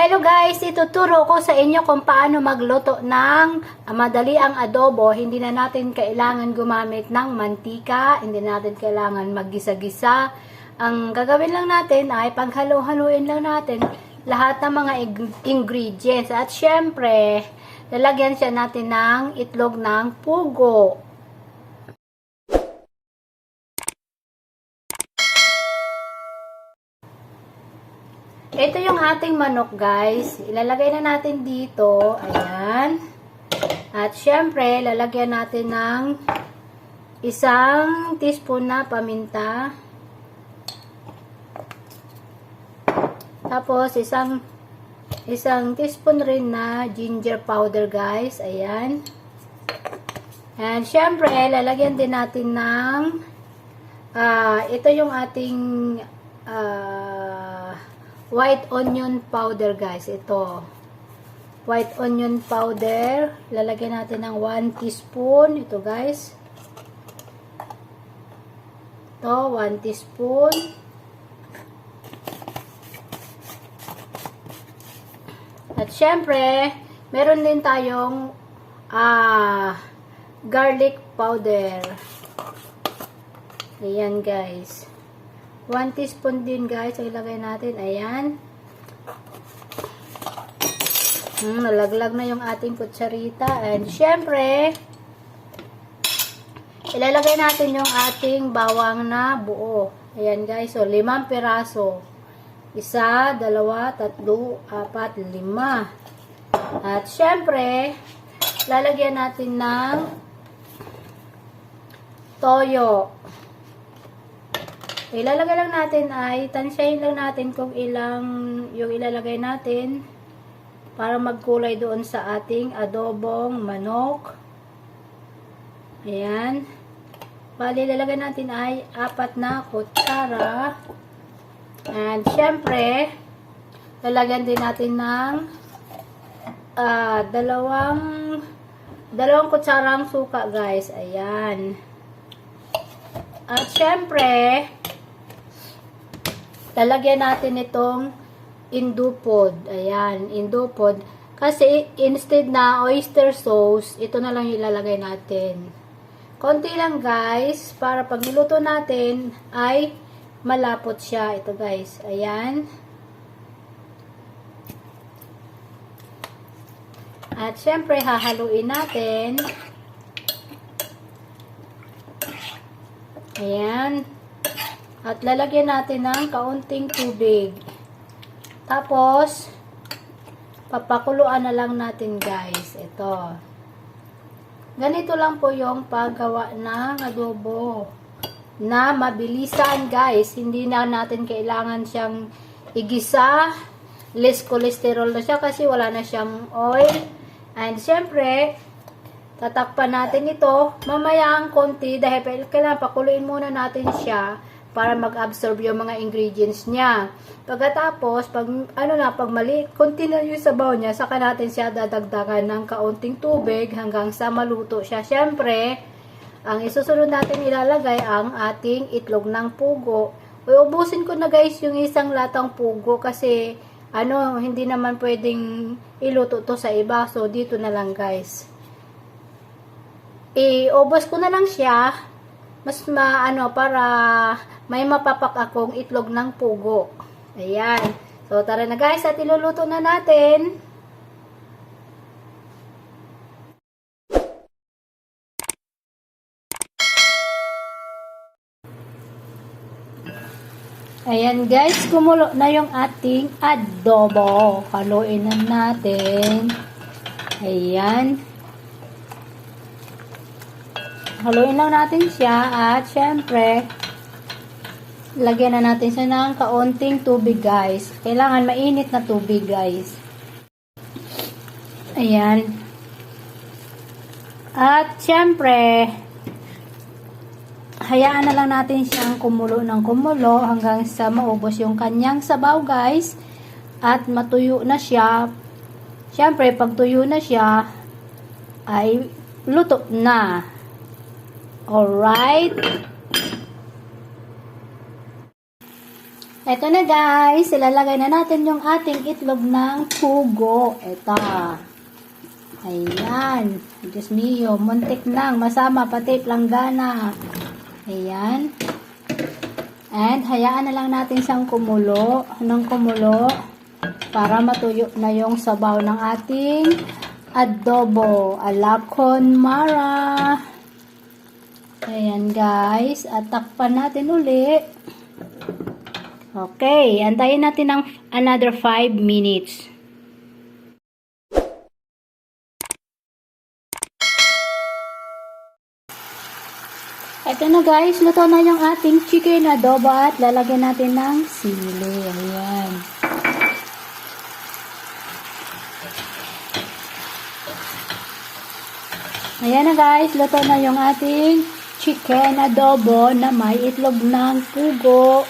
Hello guys, ituturo ko sa inyo kung paano magluto ng madaliang adobo. Hindi na natin kailangan gumamit ng mantika, hindi na natin kailangan maggisa-gisa. Ang gagawin lang natin ay paghalo-haluin lang natin lahat ng mga ingredients. At syempre, lalagyan siya natin ng itlog ng pugo. Ito yung ating manok guys. Ilalagay na natin dito. Ayan. At syempre, lalagyan natin ng isang teaspoon na paminta. Tapos, isang teaspoon rin na ginger powder guys. Ayan. And syempre, lalagyan din natin ng ito yung ating white onion powder guys. Ito. White onion powder. Lalagyan natin ng 1 teaspoon. Ito guys. Ito, 1 teaspoon. At syempre, meron din tayong garlic powder. Ayan guys. 1 teaspoon din guys, ilagay natin. Ayan. Nalaglag na yung ating kutsarita. And syempre, ilalagay natin yung ating bawang na buo. Ayan guys, so 5 piraso. 1, 2, 3, 4, 5. At syempre, lalagyan natin ng toyo. Ilalagay lang natin ay tansyahin lang natin kung ilang yung ilalagay natin para magkulay doon sa ating adobong manok. Ayan. Bali, ilalagay natin ay 4 na kutsara. And syempre, lalagyan din natin ng dalawang kutsarang suka guys. Ayan. At syempre, lalagyan natin itong indupod. Ayan, indupod. Kasi instead na oyster sauce, ito na lang ilalagay natin. Konti lang guys, para pag niluto natin ay malapot siya. Ito guys, ayan. At syempre, hahaluin natin. Ayan. At lalagyan natin ng kaunting tubig. Tapos, papakuluan na lang natin guys. Ito. Ganito lang po yung paggawa ng adobo. Na mabilisan guys. Hindi na natin kailangan siyang igisa. Less cholesterol na siya kasi wala na siyang oil. And syempre, tatakpan natin ito. Mamaya ang konti dahil kailangan pakuluin muna natin siya para mag-absorb yung mga ingredients niya. Pagkatapos, pag mali, konti na yung sabaw niya, saka natin siya dadagdagan ng kaunting tubig hanggang sa maluto siya. Syempre, ang isusunod natin ilalagay ang ating itlog ng pugo. Ubusin ko na guys yung isang latang pugo kasi hindi naman pwedeng iluto to sa iba. So, dito na lang guys. Iubos ko na lang siya. Mas para may mapapak akong itlog ng pugo. Ayan. So, tara na guys at iluluto na natin. Ayan guys, kumulo na yung ating adobo. Haluin na natin. Ayan. Haluin lang natin siya at syempre, lagyan na natin siya ng kaunting tubig guys. Kailangan mainit na tubig guys. Ayan. At syempre, hayaan na lang natin siyang kumulo ng kumulo hanggang sa maubos yung kanyang sabaw guys. At matuyo na siya. Syempre, pag tuyo na siya, ay luto na. Alright. Eto na guys, ilalagay na natin yung ating itlog ng pugo. Eto. Ayan. Diyos mio, muntik nang masama pati planggana. Ayan. And hayaan na lang natin siyang kumulo para matuyo na yung sabaw ng ating adobo ala conmara. Ayan guys, at takpan natin uli. Okay, antayin natin ng another 5 minutes. Ito na guys, luto na yung ating chicken adobo at lalagyan natin ng sili. Ayan. Ayan na guys, luto na yung ating chicken adobo na may itlog ng pugo.